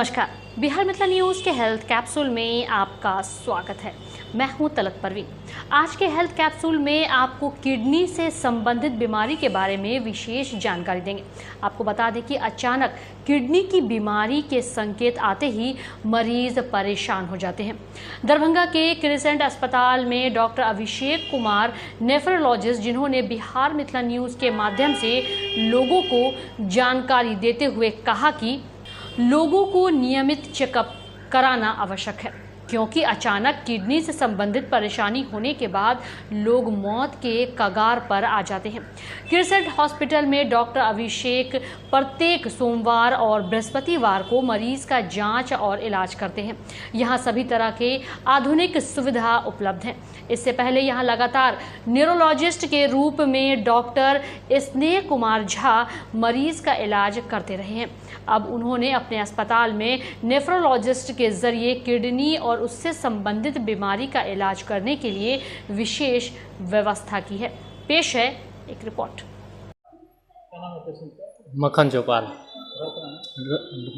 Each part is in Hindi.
नमस्कार, बिहार मिथिला न्यूज़ के हेल्थ कैप्सूल में आपका स्वागत है। मैं हूं तलत परवीन। आज के हेल्थ कैप्सूल में आपको किडनी से संबंधित बीमारी के बारे में विशेष जानकारी देंगे। आपको बता दें कि अचानक किडनी की बीमारी के संकेत आते ही मरीज परेशान हो जाते हैं। दरभंगा के क्रिसेंट अस्पताल में डॉक्टर अभिषेक कुमार नेफ्रोलॉजिस्ट, जिन्होंने बिहार मिथिला न्यूज़ के माध्यम से लोगों को जानकारी देते हुए कहा कि लोगों को नियमित चेकअप कराना आवश्यक है, क्योंकि अचानक किडनी से संबंधित परेशानी होने के बाद लोग मौत के कगार पर आ जाते हैं। क्रिसेंट हॉस्पिटल में डॉक्टर अभिषेक प्रत्येक सोमवार और बृहस्पतिवार को मरीज का जांच और इलाज करते हैं। यहां सभी तरह के आधुनिक सुविधा उपलब्ध हैं। इससे पहले यहां लगातार न्यूरोलॉजिस्ट के रूप में डॉक्टर स्नेह कुमार झा मरीज का इलाज करते रहे हैं। अब उन्होंने अपने अस्पताल में नेफ्रोलॉजिस्ट के जरिए किडनी और उससे संबंधित बीमारी का इलाज करने के लिए विशेष व्यवस्था की है। पेश है एक रिपोर्ट। मक्खन चौपाल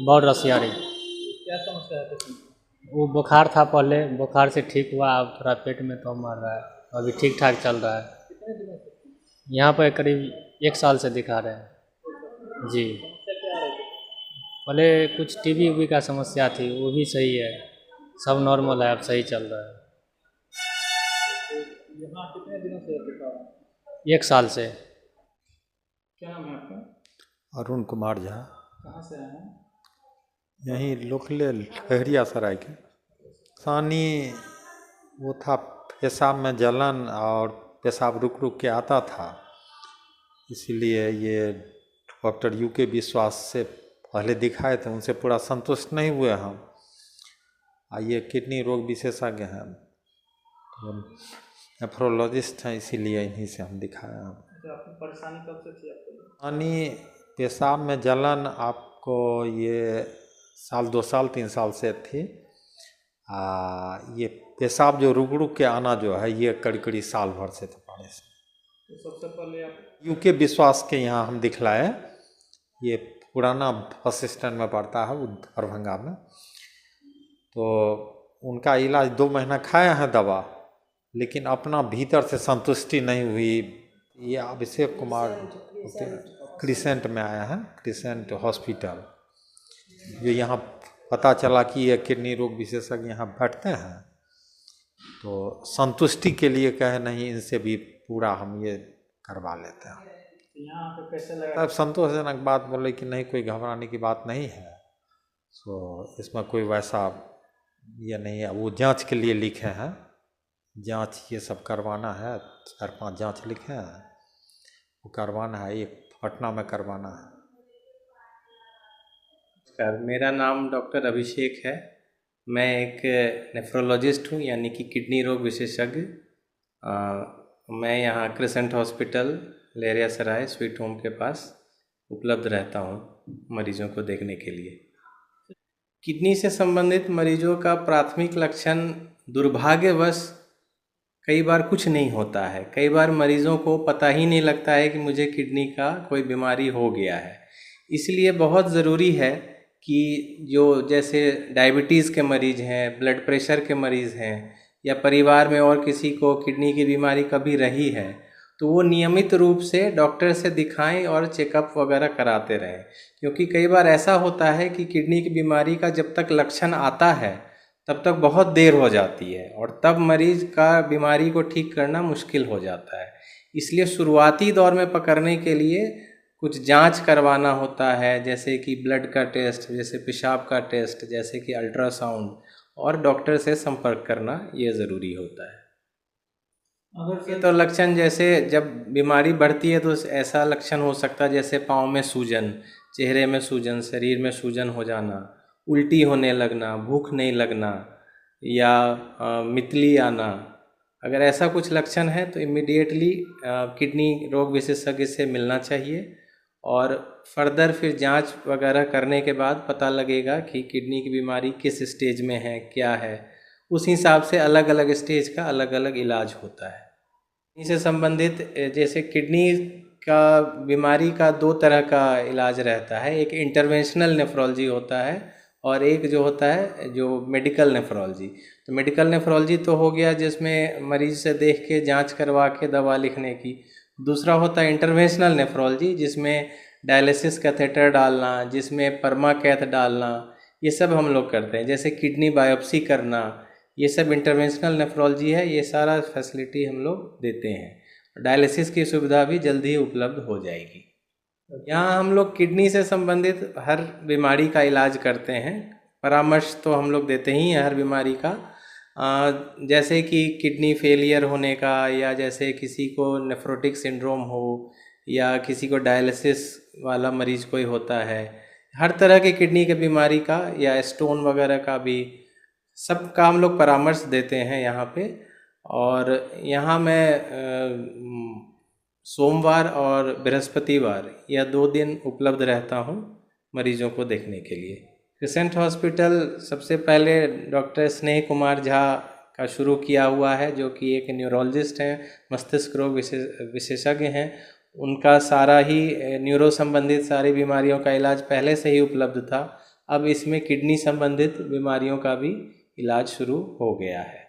बहुत रसियारी। क्या समस्या है पेशेंट? वो बुखार था पहले, बुखार से ठीक हुआ, अब थोड़ा पेट में तो मार रहा है, अभी ठीक ठाक चल रहा है। कितने दिनों से? यहाँ पर करीब 1 साल से दिखा रहे हैं जी। समस्या क्या आ रही थी? पहले कुछ टीबी उबी का समस्या थी, वो भी सही है, सब नॉर्मल है, अब सही चल रहा है। तो यहाँ कितने दिनों से दिखा रहा है? 1 साल से। क्या नाम है आपका? अरुण कुमार झा, कहाँ से आए हैं? यहीं लोकल लहरिया सराय के। सानी वो था, पेशाब में जलन और पेशाब रुक रुक के आता था, इसीलिए ये डॉक्टर UK विश्वास से पहले दिखाए थे, उनसे पूरा संतुष्ट नहीं हुए हम। ये किडनी रोग विशेषज्ञ हैं, तो नेफ्रोलॉजिस्ट हैं, इसीलिए इन्हीं से हम दिखाए हैं। अच्छा, आपकी परेशानी कब से थी आपको? सानी पेशाब में जलन आपको ये 2 साल 3 साल से थी। ये पेशाब जो रुक रुक के आना जो है, ये कड़ी साल भर से था पहले से। तो सबसे पहले आप UK विश्वास के यहाँ हम दिखलाए। ये पुराना बस स्टैंड में पड़ता है, वो दरभंगा में। तो उनका इलाज 2 महीना खाए हैं दवा, लेकिन अपना भीतर से संतुष्टि नहीं हुई। ये अभिषेक कुमार क्रिसेंट में आया है, क्रिसेंट हॉस्पिटल, जो यहाँ पता चला कि ये किडनी रोग विशेषज्ञ यहाँ बैठते हैं, तो संतुष्टि के लिए कहे नहीं, इनसे भी पूरा हम ये करवा लेते हैं। यहाँ पे कैसे लगा? तब संतोषजनक बात बोले कि नहीं, कोई घबराने की बात नहीं है, सो इसमें कोई वैसा ये नहीं है। वो जांच के लिए लिखे हैं, जांच ये सब करवाना है, 4-5 जांच लिखे हैं, वो करवाना है, एक पटना में करवाना है। नमस्कार, मेरा नाम डॉक्टर अभिषेक है। मैं एक नेफ्रोलॉजिस्ट हूँ, यानी कि किडनी रोग विशेषज्ञ। मैं यहाँ क्रिसेंट हॉस्पिटल लहरिया सराय स्वीट होम के पास उपलब्ध रहता हूँ मरीजों को देखने के लिए। किडनी से संबंधित मरीजों का प्राथमिक लक्षण दुर्भाग्यवश कई बार कुछ नहीं होता है। कई बार मरीजों को पता ही नहीं लगता है कि मुझे किडनी का कोई बीमारी हो गया है। इसलिए बहुत ज़रूरी है कि जो जैसे डायबिटीज़ के मरीज़ हैं, ब्लड प्रेशर के मरीज़ हैं, या परिवार में और किसी को किडनी की बीमारी कभी रही है, तो वो नियमित रूप से डॉक्टर से दिखाएं और चेकअप वगैरह कराते रहें। क्योंकि कई बार ऐसा होता है कि किडनी की बीमारी का जब तक लक्षण आता है तब तक बहुत देर हो जाती है, और तब मरीज का बीमारी को ठीक करना मुश्किल हो जाता है। इसलिए शुरुआती दौर में पकड़ने के लिए कुछ जांच करवाना होता है, जैसे कि ब्लड का टेस्ट, जैसे पेशाब का टेस्ट, जैसे कि अल्ट्रासाउंड, और डॉक्टर से संपर्क करना ये ज़रूरी होता है। अगर तो लक्षण जैसे जब बीमारी बढ़ती है तो ऐसा लक्षण हो सकता है जैसे पाँव में सूजन, चेहरे में सूजन, शरीर में सूजन हो जाना, उल्टी होने लगना, भूख नहीं लगना, या मितली आना। अगर ऐसा कुछ लक्षण है तो इमीडिएटली किडनी रोग विशेषज्ञ से मिलना चाहिए, और फर्दर फिर जांच वगैरह करने के बाद पता लगेगा कि किडनी की बीमारी किस स्टेज में है, क्या है। उस हिसाब से अलग अलग स्टेज का अलग अलग इलाज होता है। इससे संबंधित जैसे किडनी का बीमारी का 2 तरह का इलाज रहता है। एक इंटरवेंशनल नेफ्रोलॉजी होता है और एक जो होता है जो मेडिकल नेफ्रोलॉजी। तो मेडिकल नेफ्रोलॉजी तो हो गया जिसमें मरीज से देख के जांच करवा के दवा लिखने की। दूसरा होता है इंटरवेंशनल नेफ्रोलॉजी, जिसमें डायलिसिस कैथेटर डालना, जिसमें परमा कैथ डालना, ये सब हम लोग करते हैं। जैसे किडनी बायोप्सी करना, ये सब इंटरवेंशनल नेफ्रोलॉजी है। ये सारा फैसिलिटी हम लोग देते हैं। डायलिसिस की सुविधा भी जल्दी ही उपलब्ध हो जाएगी। यहाँ हम लोग किडनी से संबंधित हर बीमारी का इलाज करते हैं। परामर्श तो हम लोग देते ही हैं हर बीमारी का, जैसे कि किडनी फेलियर होने का, या जैसे किसी को नेफ्रोटिक सिंड्रोम हो, या किसी को डायलिसिस वाला मरीज कोई होता है, हर तरह के किडनी के बीमारी का या स्टोन वगैरह का भी सब का हम लोग परामर्श देते हैं यहाँ पे। और यहाँ मैं सोमवार और बृहस्पतिवार या 2 दिन उपलब्ध रहता हूँ मरीजों को देखने के लिए। क्रिसेंट हॉस्पिटल सबसे पहले डॉक्टर स्नेह कुमार झा का शुरू किया हुआ है, जो कि एक न्यूरोलॉजिस्ट हैं, मस्तिष्क रोग विशेषज्ञ हैं। उनका सारा ही न्यूरो संबंधित सारी बीमारियों का इलाज पहले से ही उपलब्ध था। अब इसमें किडनी संबंधित बीमारियों का भी इलाज शुरू हो गया है।